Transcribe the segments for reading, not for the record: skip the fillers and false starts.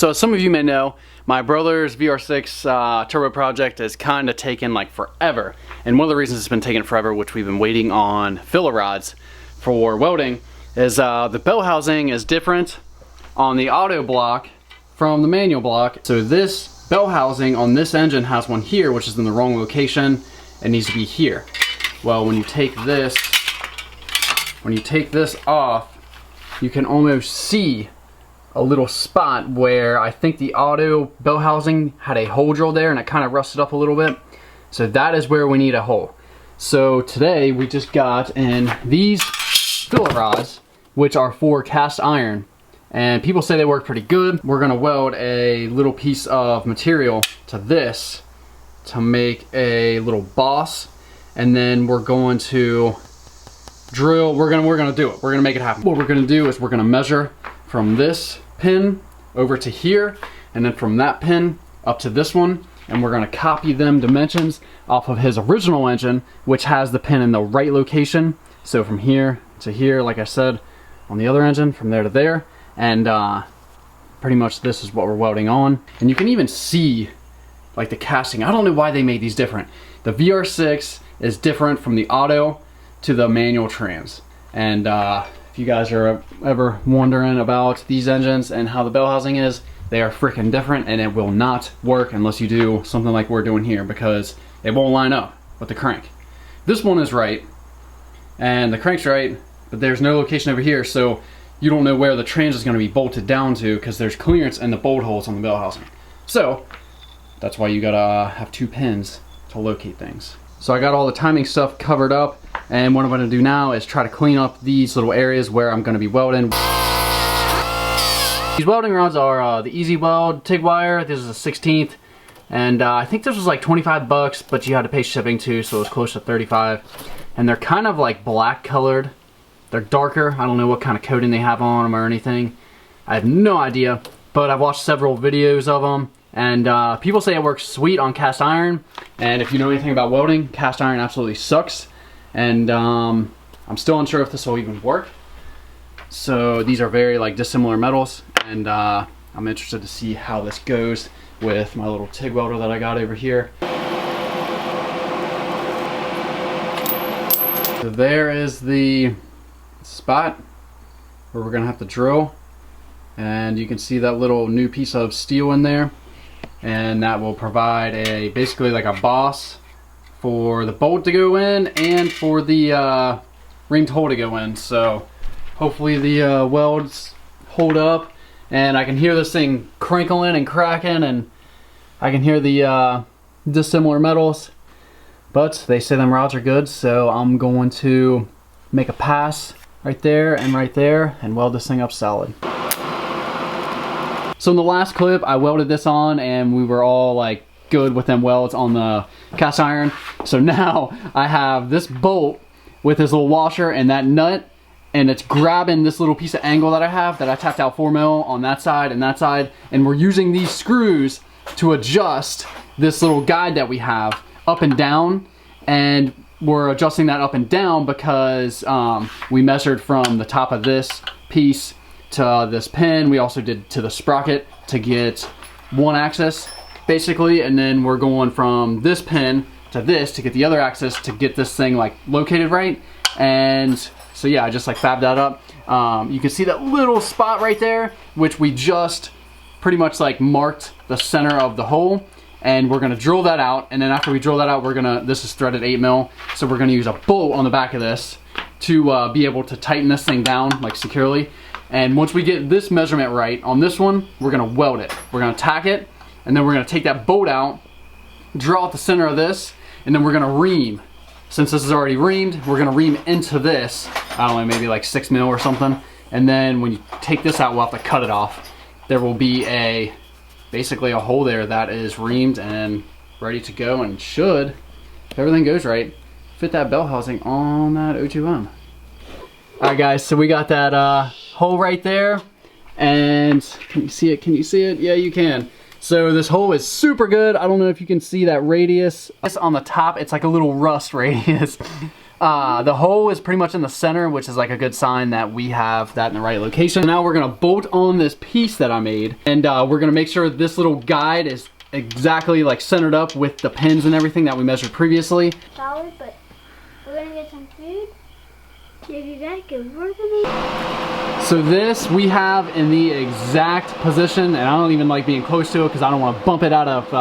So as some of you may know, my brother's VR6 turbo project has kind of taken like forever. And one of the reasons it's been taking forever, which we've been waiting on filler rods for welding, is the bell housing is different on the auto block from the manual block. So this bell housing on this engine has one here, which is in the wrong location. It needs to be here. Well, when you take this off, you can almost see a little spot where I think the auto bell housing had a hole drill there and it kind of rusted up a little bit. So that is where we need a hole. So today we just got in these filler rods, which are for cast iron. And people say they work pretty good. We're gonna weld a little piece of material to this to make a little boss. And then we're going to drill, we're gonna do it. We're gonna make it happen. What we're gonna do is we're gonna measure from this pin over to here, and then from that pin up to this one, and we're gonna copy them dimensions off of his original engine, which has the pin in the right location. So from here to here, like I said, on the other engine, from there to there, and pretty much this is what we're welding on. And you can even see like the casting. I don't know why they made these different. The VR6 is different from the auto to the manual trans. And if you guys are ever wondering about these engines and how the bell housing is, they are freaking different, and it will not work unless you do something like we're doing here, because it won't line up with the crank. This one is right, and the crank's right, but there's no location over here, so you don't know where the trans is going to be bolted down to, because there's clearance in the bolt holes on the bell housing. So that's why you gotta have two pins to locate things. So I got all the timing stuff covered up, and what I'm gonna do now is try to clean up these little areas where I'm gonna be welding. These welding rods are the Easy Weld TIG wire. This is a 16th, and I think this was like 25 bucks, but you had to pay shipping too, so it was close to 35. And they're kind of like black colored. They're darker. I don't know what kind of coating they have on them or anything. I have no idea, but I've watched several videos of them. And people say it works sweet on cast iron, and if you know anything about welding, cast iron absolutely sucks. And I'm still unsure if this will even work. So these are very like dissimilar metals, and I'm interested to see how this goes with my little TIG welder that I got over here. So there is the spot where we're gonna have to drill, and you can see that little new piece of steel in there. And that will provide a basically like a boss for the bolt to go in and for the ringed hole to go in. So hopefully the welds hold up, and I can hear this thing crinkling and cracking, and I can hear the dissimilar metals, but they say them rods are good, so I'm going to make a pass right there and weld this thing up solid. So in the last clip, I welded this on, and we were all like good with them welds on the cast iron. So now I have this bolt with this little washer and that nut, and it's grabbing this little piece of angle that I have that I tapped out 4mm on that side and that side, and we're using these screws to adjust this little guide that we have up and down, and we're adjusting that up and down because we measured from the top of this piece to this pin. We also did to the sprocket to get one axis basically, and then we're going from this pin to this to get the other axis to get this thing like located right. And so yeah, I just like fabbed that up. You can see that little spot right there, which we just pretty much like marked the center of the hole, and we're gonna drill that out. And then after we drill that out, this is threaded 8mm, so we're gonna use a bolt on the back of this to be able to tighten this thing down like securely. And once we get this measurement right on this one, we're gonna weld it. We're gonna tack it, and then we're gonna take that bolt out, draw out the center of this, and then we're gonna ream. Since this is already reamed, we're gonna ream into this, I don't know, maybe like 6mm or something. And then when you take this out, we'll have to cut it off. There will be basically a hole there that is reamed and ready to go, and should, if everything goes right, fit that bell housing on that O2M. Alright guys, so we got that hole right there, and can you see it? Can you see it? Yeah, you can. So this hole is super good. I don't know if you can see that radius. This on the top, it's like a little rust radius. The hole is pretty much in the center, which is like a good sign that we have that in the right location. Now we're gonna bolt on this piece that I made, and we're gonna make sure this little guide is exactly like centered up with the pins and everything that we measured previously. Solid, but we're gonna get some food. Maybe that could work with it. So this we have in the exact position, and I don't even like being close to it because I don't want to bump it out of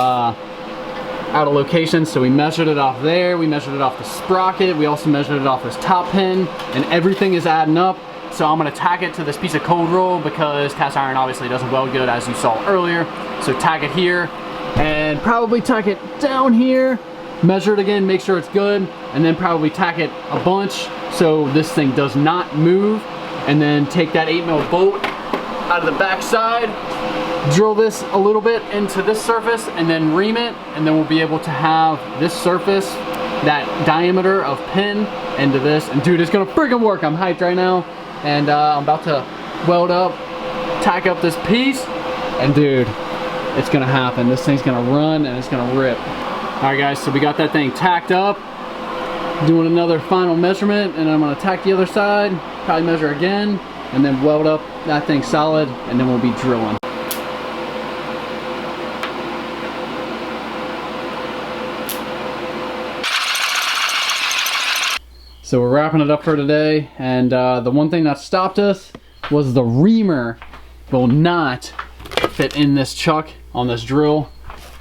location. So we measured it off there, we measured it off the sprocket, we also measured it off this top pin, and everything is adding up. So I'm gonna tack it to this piece of cold roll because cast iron obviously doesn't weld good, as you saw earlier. So tack it here, and probably tack it down here, measure it again, make sure it's good, and then probably tack it a bunch so this thing does not move. And then take that 8mm bolt out of the back side, drill this a little bit into this surface, and then ream it, and then we'll be able to have this surface, that diameter of pin into this. And dude, it's gonna friggin' work. I'm hyped right now, and I'm about to weld up, tack up this piece, and dude, it's gonna happen. This thing's gonna run and it's gonna rip. All right guys, so we got that thing tacked up, doing another final measurement, and I'm gonna tack the other side, probably measure again, and then weld up that thing solid, and then we'll be drilling. So we're wrapping it up for today, and the one thing that stopped us was the reamer will not fit in this chuck on this drill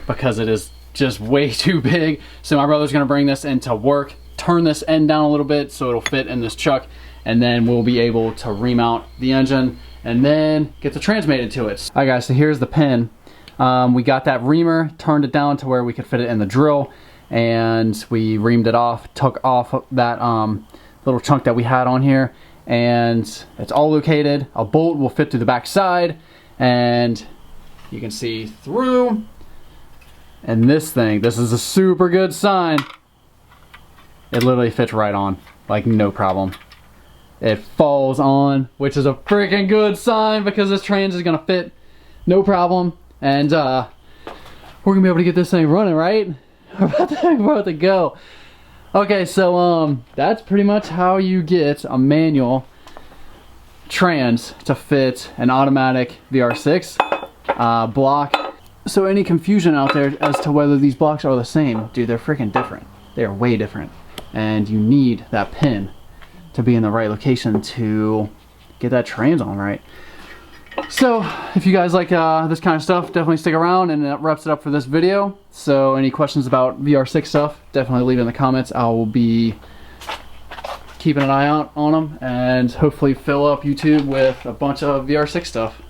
because it is just way too big. So my brother's gonna bring this into work, turn this end down a little bit so it'll fit in this chuck, and then we'll be able to remount the engine and then get the trans made into it. All right guys, so here's the pin. We got that reamer, turned it down to where we could fit it in the drill, and we reamed it off, took off that little chunk that we had on here, and it's all located. A bolt will fit through the back side, and you can see through. And this thing, this is a super good sign. It literally fits right on, like no problem. It falls on, which is a freaking good sign because this trans is gonna fit no problem. And we're gonna be able to get this thing running, right? We're about to go. Okay, so that's pretty much how you get a manual trans to fit an automatic VR6 block. So any confusion out there as to whether these blocks are the same, dude, they're freaking different. They are way different. And you need that pin to be in the right location to get that trans on right. So if you guys like this kind of stuff, definitely stick around, and that wraps it up for this video. So any questions about VR6 stuff, definitely leave it in the comments. I will be keeping an eye out on them and hopefully fill up YouTube with a bunch of VR6 stuff.